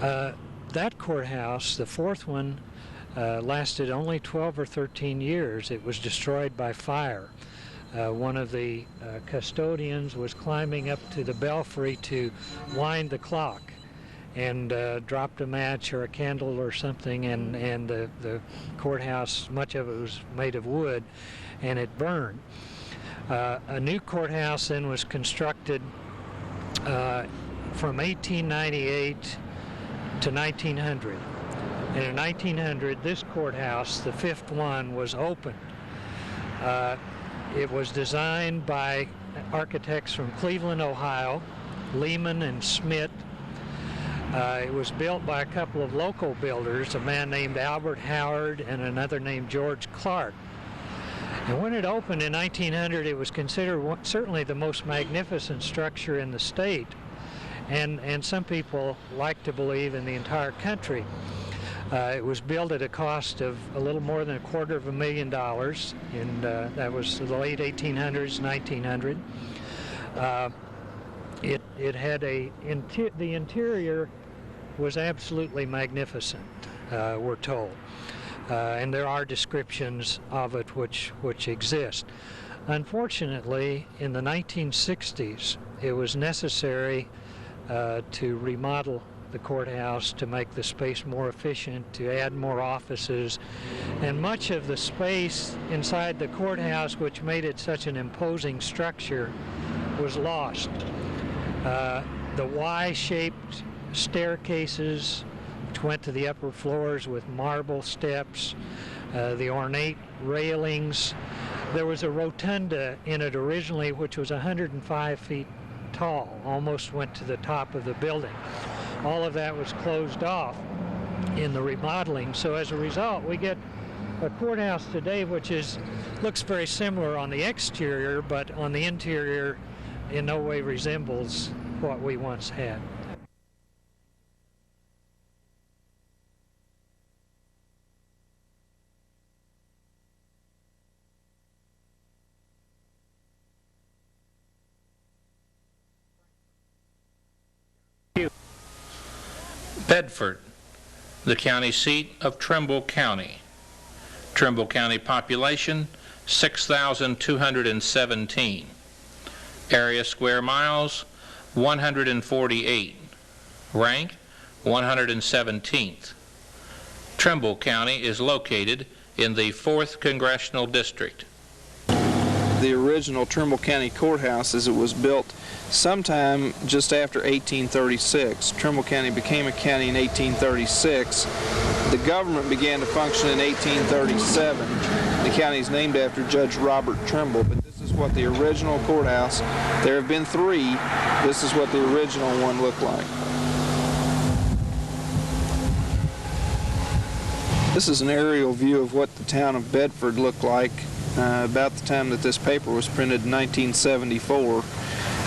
That courthouse, the fourth one, lasted only 12 or 13 years. It was destroyed by fire. One of the custodians was climbing up to the belfry to wind the clock and dropped a match or a candle or something, and the courthouse, much of it was made of wood, and it burned. A new courthouse then was constructed from 1898 to 1900. And in 1900, this courthouse, the fifth one, was opened. It was designed by architects from Cleveland, Ohio, Lehman and Schmidt. It was built by a couple of local builders, a man named Albert Howard and another named George Clark. And when it opened in 1900, it was considered certainly the most magnificent structure in the state, and some people like to believe in the entire country. It was built at a cost of a little more than $250,000, and that was the late 1800s, 1900. It had the interior was absolutely magnificent, we're told, and there are descriptions of it which exist. Unfortunately, in the 1960s, it was necessary to remodel the courthouse to make the space more efficient, to add more offices, and much of the space inside the courthouse, which made it such an imposing structure, was lost. The Y-shaped staircases which went to the upper floors with marble steps, the ornate railings. There was a rotunda in it originally which was 105 feet tall, almost went to the top of the building. All of that was closed off in the remodeling, so as a result we get a courthouse today which looks very similar on the exterior, but on the interior in no way resembles what we once had. Bedford, the county seat of Trimble County. Trimble County population, 6,217. Area square miles, 148. Rank, 117th. Trimble County is located in the 4th Congressional District. The original Trimble County Courthouse, as it was built sometime just after 1836. Trimble County became a county in 1836. The government began to function in 1837. The county is named after Judge Robert Trimble, but this is what the original courthouse, there have been 3, this is what the original one looked like. This is an aerial view of what the town of Bedford looked like about the time that this paper was printed in 1974.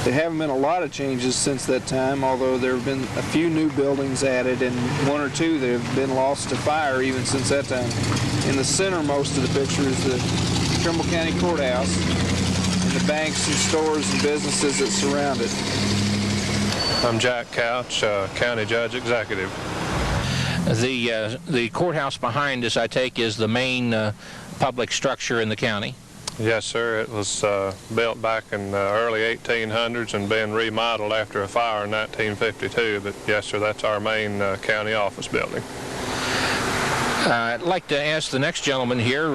There haven't been a lot of changes since that time, although there have been a few new buildings added and 1 or 2 that have been lost to fire even since that time. In the centermost of the picture is the Trimble County Courthouse and the banks and stores and businesses that surround it. I'm Jack Couch, County Judge Executive. The courthouse behind us, I take, is the main public structure in the county? Yes, sir. It was built back in the early 1800s and been remodeled after a fire in 1952. But yes, sir, that's our main county office building. I'd like to ask the next gentleman here,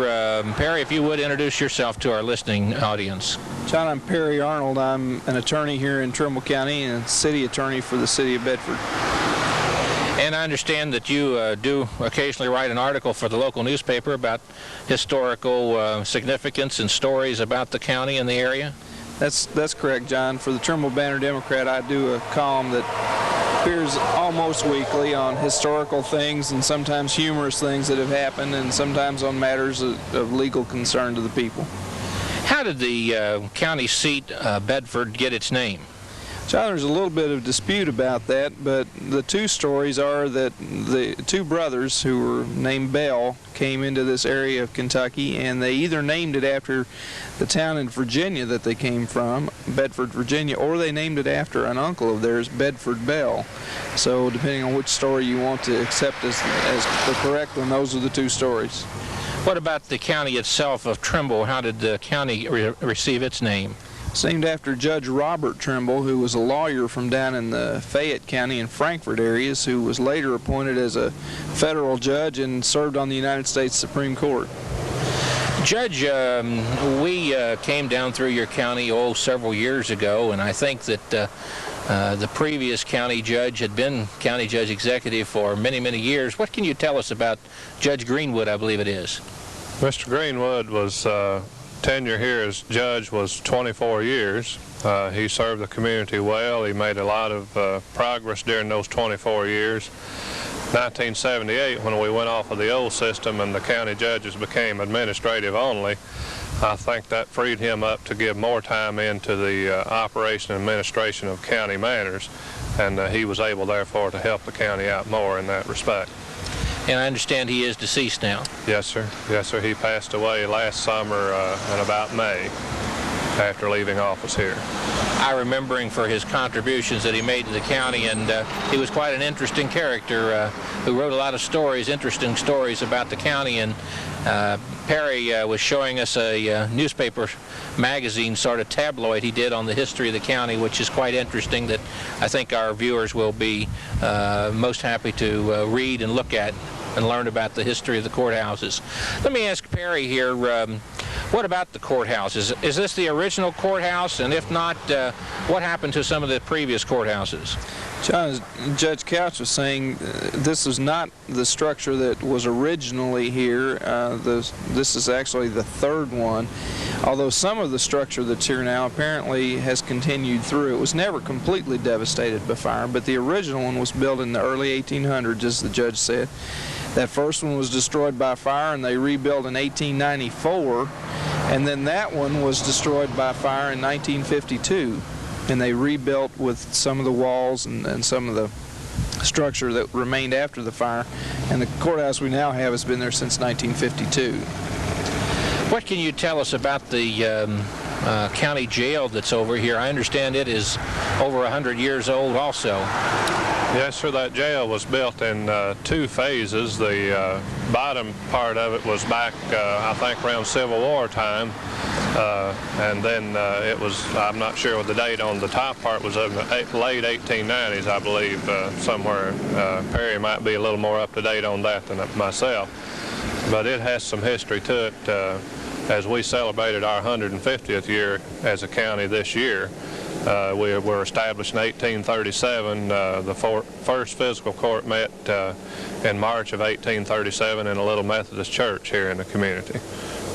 Perry, if you would introduce yourself to our listening audience. John, I'm Perry Arnold. I'm an attorney here in Trimble County and city attorney for the city of Bedford. And I understand that you do occasionally write an article for the local newspaper about historical significance and stories about the county and the area? That's correct, John. For the Trimble Banner Democrat, I do a column that appears almost weekly on historical things and sometimes humorous things that have happened and sometimes on matters of legal concern to the people. How did the county seat, Bedford, get its name? John, there's a little bit of dispute about that, but the two stories are that the two brothers who were named Bell came into this area of Kentucky, and they either named it after the town in Virginia that they came from, Bedford, Virginia, or they named it after an uncle of theirs, Bedford Bell. So depending on which story you want to accept as the correct one, those are the two stories. What about the county itself of Trimble? How did the county receive its name? It's named after Judge Robert Trimble, who was a lawyer from down in the Fayette County and Frankfort areas, who was later appointed as a federal judge and served on the United States Supreme Court. Judge, we came down through your county several years ago, and I think that the previous county judge had been county judge executive for many, many years. What can you tell us about Judge Greenwood, I believe it is? Mr. Greenwood was tenure here as judge was 24 years. He served the community well. He made a lot of progress during those 24 years. 1978, when we went off of the old system and the county judges became administrative only, I think that freed him up to give more time into the operation and administration of county matters, and he was able, therefore, to help the county out more in that respect. And I understand he is deceased now. Yes, sir. Yes, sir. He passed away last summer in about May after leaving office here. I remember him for his contributions that he made to the county, and he was quite an interesting character who wrote a lot of stories, interesting stories about the county. And Perry was showing us a newspaper magazine, sort of tabloid he did on the history of the county, which is quite interesting, that I think our viewers will be most happy to read and look at and learn about the history of the courthouses. Let me ask Perry here, what about the courthouse? Is this the original courthouse? And if not, what happened to some of the previous courthouses? John, as Judge Couch was saying, this is not the structure that was originally here. This is actually the third one, although some of the structure that's here now apparently has continued through. It was never completely devastated by fire, but the original one was built in the early 1800s, as the judge said. That first one was destroyed by fire, and they rebuilt in 1894, and then that one was destroyed by fire in 1952. And they rebuilt with some of the walls and some of the structure that remained after the fire. And the courthouse we now have has been there since 1952. What can you tell us about the county jail that's over here? I understand it is over 100 years old also. Yes, sir. That jail was built in two phases. The bottom part of it was back, I think, around Civil War time. And then it was, I'm not sure what the date on the top part was, of the late 1890s, I believe, somewhere. Perry might be a little more up to date on that than myself. But it has some history to it. As we celebrated our 150th year as a county this year, we were established in 1837. The first physical court met in March of 1837 in a little Methodist church here in the community,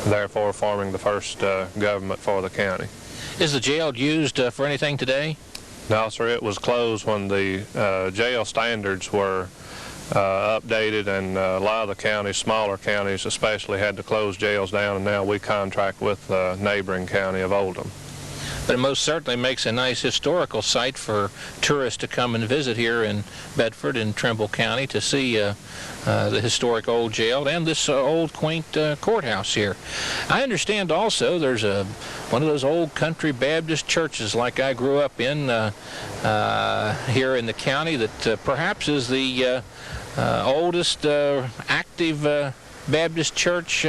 therefore forming the first government for the county. Is the jail used for anything today? No, sir. It was closed when the jail standards were updated, and a lot of the counties, smaller counties especially, had to close jails down, and now we contract with the neighboring county of Oldham. But it most certainly makes a nice historical site for tourists to come and visit here in Bedford and Trimble County to see the historic old jail and this old quaint courthouse here. I understand also there's one of those old country Baptist churches like I grew up in here in the county that perhaps is the oldest active Baptist church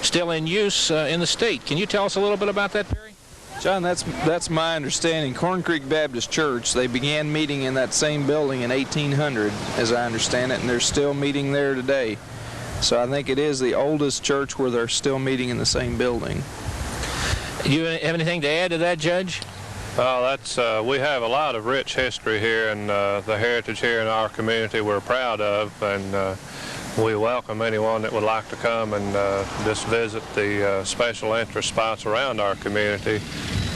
still in use in the state. Can you tell us a little bit about that, Perry? John, that's my understanding. Corn Creek Baptist Church, they began meeting in that same building in 1800, as I understand it, and they're still meeting there today. So I think it is the oldest church where they're still meeting in the same building. You have anything to add to that, Judge? Well, we have a lot of rich history here, and the heritage here in our community we're proud of, and we welcome anyone that would like to come and just visit the special interest spots around our community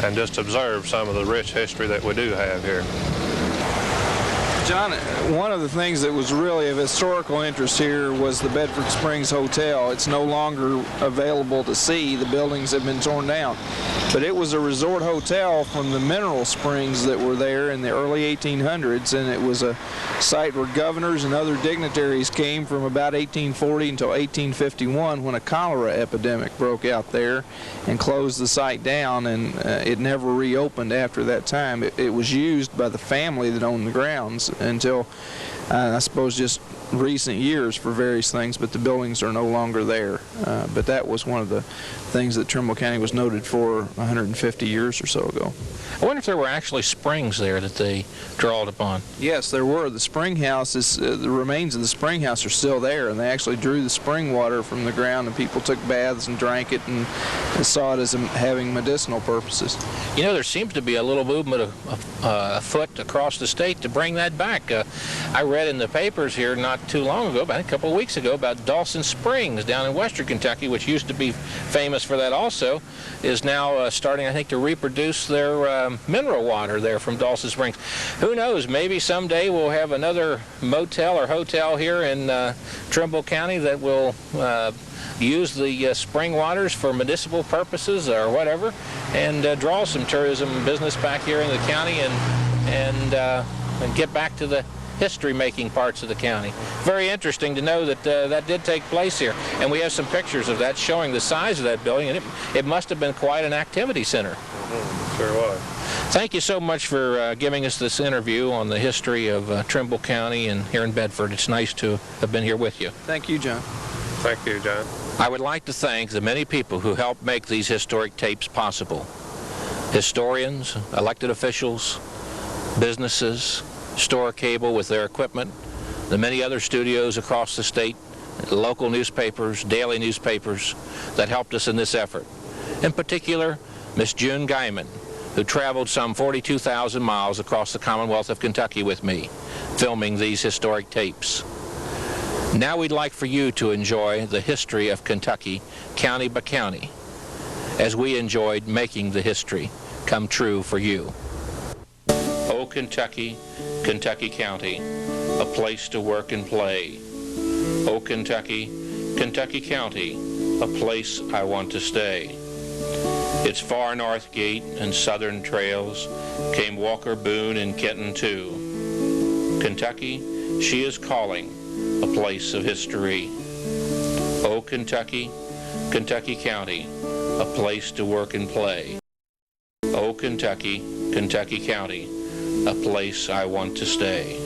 and just observe some of the rich history that we do have here. John, one of the things that was really of historical interest here was the Bedford Springs Hotel. It's no longer available to see. The buildings have been torn down. But it was a resort hotel from the mineral springs that were there in the early 1800s, and it was a site where governors and other dignitaries came from about 1840 until 1851, when a cholera epidemic broke out there and closed the site down, and it never reopened after that time. It was used by the family that owned the grounds until I suppose just recent years for various things, but the buildings are no longer there. But that was one of the things that Trimble County was noted for 150 years or so ago. I wonder if there were actually springs there that they drawed upon. Yes, there were. The spring house is the remains of the spring house are still there, and they actually drew the spring water from the ground, and people took baths and drank it and saw it as having medicinal purposes. You know, there seems to be a little movement afoot across the state to bring that back. I read in the papers here not too long ago, about a couple of weeks ago, about Dawson Springs down in western Kentucky, which used to be famous for that also, is now starting, I think, to reproduce their mineral water there from Dawson Springs. Who knows, maybe someday we'll have another motel or hotel here in Trimble County that will use the spring waters for municipal purposes or whatever, and draw some tourism business back here in the county, and get back to the history-making parts of the county. Very interesting to know that that did take place here, and we have some pictures of that showing the size of that building, and it must have been quite an activity center. Sure was. Thank you so much for giving us this interview on the history of Trimble County and here in Bedford. It's nice to have been here with you. Thank you, John. Thank you, John. I would like to thank the many people who helped make these historic tapes possible. Historians, elected officials, businesses, Store Cable with their equipment, the many other studios across the state, local newspapers, daily newspapers that helped us in this effort. In particular, Miss June Guyman, who traveled some 42,000 miles across the Commonwealth of Kentucky with me, filming these historic tapes. Now we'd like for you to enjoy the history of Kentucky, county by county, as we enjoyed making the history come true for you. Oh, Kentucky, Kentucky County, a place to work and play. Oh, Kentucky, Kentucky County, a place I want to stay. Its far north gate and southern trails came Walker Boone and Kenton too. Kentucky, she is calling, a place of history. Oh, Kentucky, Kentucky County, a place to work and play. Oh, Kentucky, Kentucky County, a place I want to stay.